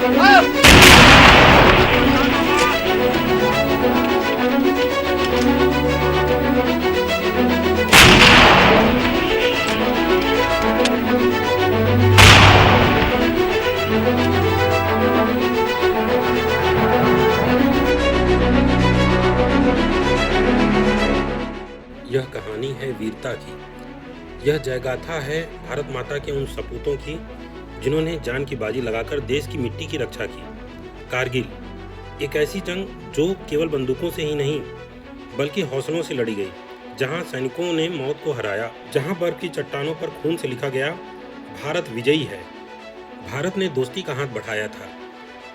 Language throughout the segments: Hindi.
यह कहानी है वीरता की। यह जयगाथा है भारत माता के उन सपूतों की जिन्होंने जान की बाजी लगाकर देश की मिट्टी की रक्षा की। कारगिल एक ऐसी जंग जो केवल बंदूकों से ही नहीं बल्कि हौसलों से लड़ी गई, जहां सैनिकों ने मौत को हराया, जहां बर्फ की चट्टानों पर खून से लिखा गया भारत विजयी है। भारत ने दोस्ती का हाथ बढ़ाया था,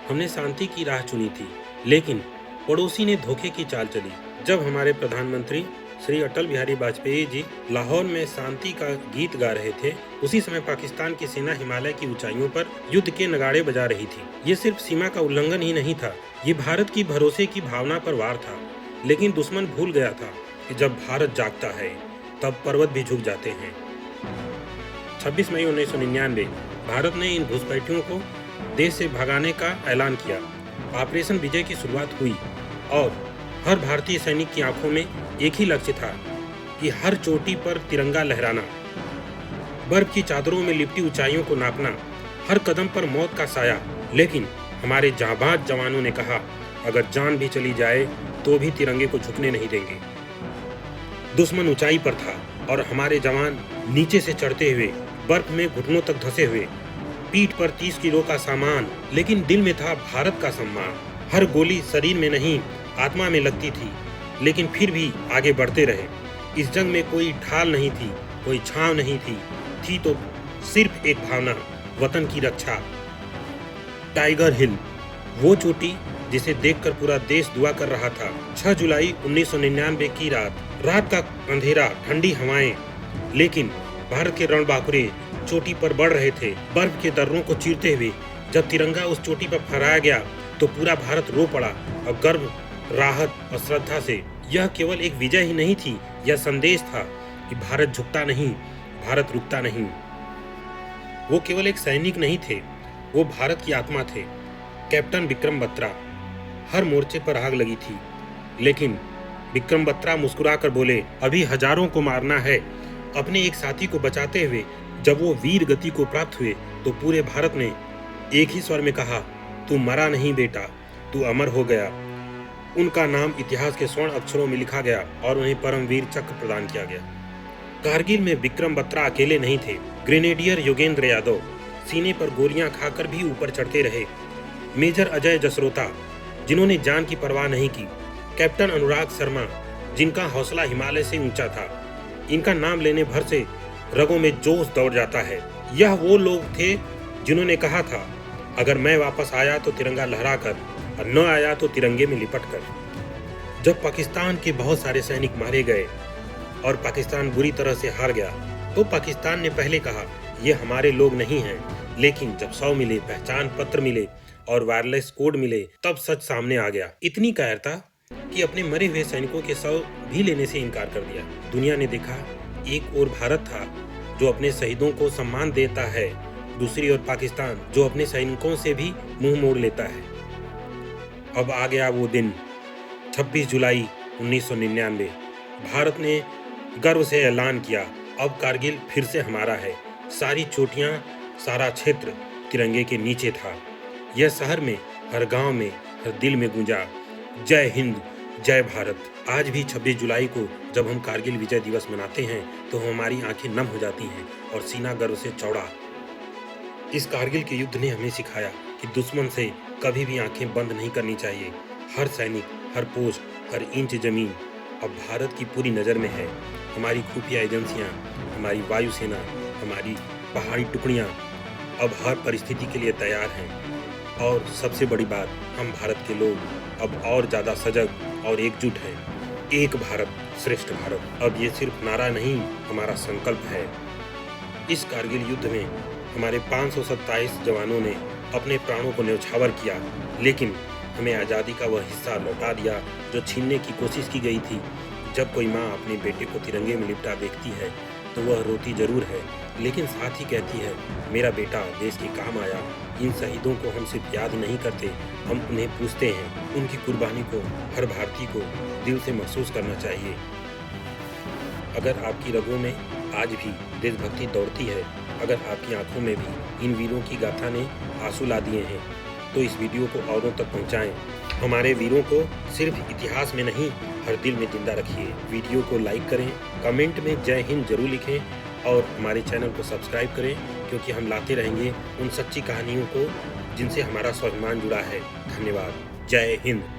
हमने शांति की राह चुनी थी, लेकिन पड़ोसी ने धोखे की चाल चली। जब हमारे प्रधानमंत्री श्री अटल बिहारी वाजपेयी जी लाहौर में शांति का गीत गा रहे थे, उसी समय पाकिस्तान की सेना हिमालय की ऊंचाइयों पर युद्ध के नगाड़े बजा रही थी। ये सिर्फ सीमा का उल्लंघन ही नहीं था, ये भारत की भरोसे की भावना पर वार था। लेकिन दुश्मन भूल गया था कि जब भारत जागता है तब पर्वत भी झुक जाते हैं। 26 मई 1999 भारत ने इन घुसपैठियों को देश से भगाने का ऐलान किया। ऑपरेशन विजय की शुरुआत हुई और हर भारतीय सैनिक की आंखों में एक ही लक्ष्य था कि हर चोटी पर तिरंगा लहराना, बर्फ की चादरों में लिपटी ऊंचाइयों को नापना, हर कदम पर मौत का साया। लेकिन हमारे जांबाज जवानों ने कहा, अगर जान भी चली जाए तो भी तिरंगे को झुकने नहीं देंगे। दुश्मन ऊंचाई पर था और हमारे जवान नीचे से चढ़ते हुए बर्फ में घुटनों तक धंसे हुए, पीठ पर 30 किलो का सामान, लेकिन दिल में था भारत का सम्मान। हर गोली शरीर में नहीं आत्मा में लगती थी, लेकिन फिर भी आगे बढ़ते रहे। इस जंग में कोई ढाल नहीं थी, कोई छांव नहीं थी तो सिर्फ एक भावना, वतन की रक्षा। टाइगर हिल, वो चोटी जिसे देखकर पूरा देश दुआ कर रहा था। 6 जुलाई 1999 की रात का अंधेरा, ठंडी हवाएं, लेकिन भारत के रणबांकुरे चोटी पर बढ़ रहे थे, बर्फ के दर्रों को चीरते हुए। जब तिरंगा उस चोटी पर फहराया गया तो पूरा भारत रो पड़ा और गर्व, राहत और श्रद्धा से। यह केवल एक विजय ही नहीं थी, यह संदेश था कि भारत झुकता नहीं, भारत रुकता नहीं। वो केवल एक सैनिक नहीं थे, वो भारत की आत्मा थे। कैप्टन विक्रम बत्रा। हर मोर्चे पर आग लगी थी, लेकिन विक्रम बत्रा मुस्कुराकर बोले, अभी हजारों को मारना है। अपने एक साथी को बचाते हुए जब वो वीर गति को प्राप्त हुए तो पूरे भारत ने एक ही स्वर में कहा, तू मरा नहीं बेटा, तू अमर हो गया। उनका नाम इतिहास के स्वर्ण अक्षरों में लिखा गया और उन्हें परमवीर चक्र प्रदान किया गया। कारगिल में विक्रम बत्रा अकेले नहीं थे। ग्रेनेडियर योगेंद्र यादव सीने पर गोलियां खाकर भी ऊपर चढ़ते रहे। मेजर अजय जसरोता, जिन्होंने जान की परवाह नहीं की। कैप्टन अनुराग शर्मा, जिनका हौसला हिमालय से ऊंचा था। इनका नाम लेने भर से रगों में जोश दौड़ जाता है। यह वो लोग थे जिन्होंने कहा था, अगर मैं वापस आया तो तिरंगा लहराकर और न आया तो तिरंगे में लिपटकर। जब पाकिस्तान के बहुत सारे सैनिक मारे गए और पाकिस्तान बुरी तरह से हार गया तो पाकिस्तान ने पहले कहा, ये हमारे लोग नहीं हैं। लेकिन जब 100 मिले, पहचान पत्र मिले और वायरलेस कोड मिले, तब सच सामने आ गया। इतनी कायरता कि अपने मरे हुए सैनिकों के शव भी लेने से इनकार कर दिया। दुनिया ने देखा, एक ओर भारत था जो अपने शहीदों को सम्मान देता है, दूसरी ओर पाकिस्तान जो अपने सैनिकों से भी मुंह मोड़ लेता है। अब आ गया वो दिन, 26 जुलाई 1999। भारत ने गर्व से ऐलान किया, अब कारगिल फिर से हमारा है। सारी चोटियां, सारा क्षेत्र तिरंगे के नीचे था। यह शहर में, हर गांव में, हर दिल में गूंजा, जय हिंद, जय भारत। आज भी 26 जुलाई को जब हम कारगिल विजय दिवस मनाते हैं तो हमारी आंखें नम हो जाती हैं और सीना गर्व से चौड़ा। इस कारगिल के युद्ध ने हमें सिखाया कि दुश्मन से कभी भी आंखें बंद नहीं करनी चाहिए। हर सैनिक, हर पोस्ट, हर इंच जमीन अब भारत की पूरी नज़र में है। हमारी खुफिया एजेंसियां, हमारी वायुसेना, हमारी पहाड़ी टुकड़ियां अब हर परिस्थिति के लिए तैयार हैं। और सबसे बड़ी बात, हम भारत के लोग अब और ज़्यादा सजग और एकजुट हैं। एक भारत श्रेष्ठ भारत अब ये सिर्फ नारा नहीं, हमारा संकल्प है। इस कारगिल युद्ध में हमारे 527 जवानों ने अपने प्राणों को न्यौछावर किया, लेकिन हमें आज़ादी का वह हिस्सा लौटा दिया जो छीनने की कोशिश की गई थी। जब कोई माँ अपने बेटे को तिरंगे में लिपटा देखती है तो वह रोती जरूर है, लेकिन साथ ही कहती है, मेरा बेटा देश के काम आया। इन शहीदों को हम सिर्फ याद नहीं करते, हम उन्हें पूछते हैं। उनकी कुर्बानी को हर भारतीय को दिल से महसूस करना चाहिए। अगर आपकी रगों में आज भी देशभक्ति दौड़ती है, अगर आपकी आंखों में भी इन वीरों की गाथा ने आंसू ला दिए हैं, तो इस वीडियो को औरों तक पहुंचाएं। हमारे वीरों को सिर्फ इतिहास में नहीं, हर दिल में जिंदा रखिए। वीडियो को लाइक करें, कमेंट में जय हिंद जरूर लिखें और हमारे चैनल को सब्सक्राइब करें, क्योंकि हम लाते रहेंगे उन सच्ची कहानियों को जिनसे हमारा स्वाभिमान जुड़ा है। धन्यवाद। जय हिंद।